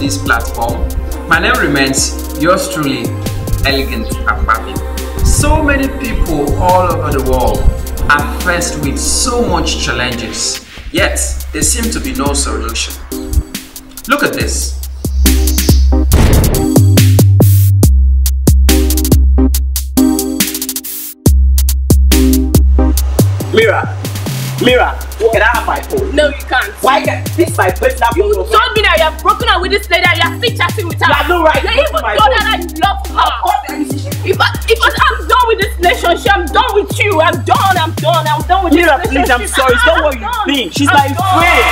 this platform, my name remains yours truly, Elegant AKPABIO. So many people all over the world are faced with so much challenges, yet there seems to be no solution. Look at this. Mira, can I have my phone? No, you can't. Why can't? This is my personal phone. You told me that you have broken up with this lady and you are still chatting with her. You have no right. You even told her that you love her. Because I'm done with this relationship. I'm done with you. I'm done with this relationship. Please, I'm sorry. It's not what you think. She's my friend.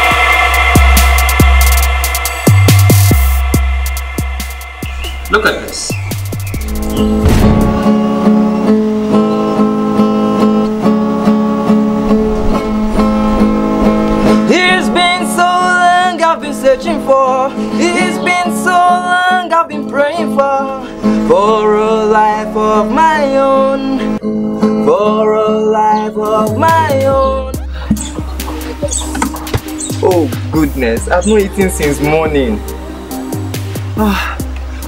Look at this. Searching for, it's been so long I've been praying for a life of my own, for a life of my own. Oh goodness, I've not eaten since morning.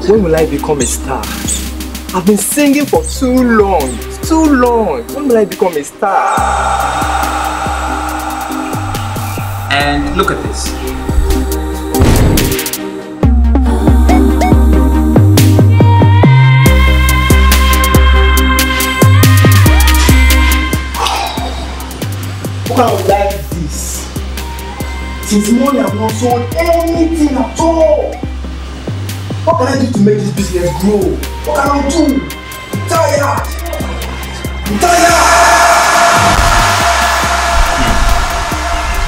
When will I become a star? I've been singing for too long. When will I become a star? And look at this. How like this? Since morning I've not sold anything at all. What can I do to make this business grow? What can I do? I'm tired.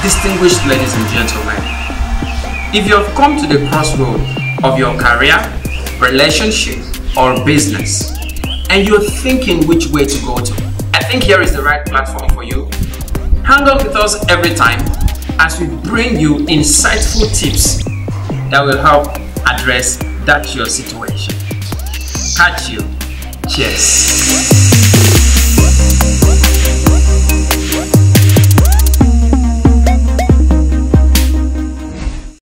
Distinguished ladies and gentlemen, if you have come to the crossroad of your career, relationship, or business, and you're thinking which way to go to, I think here is the right platform for you. Hang out with us every time as we bring you insightful tips that will help address that your situation. Catch you. Cheers.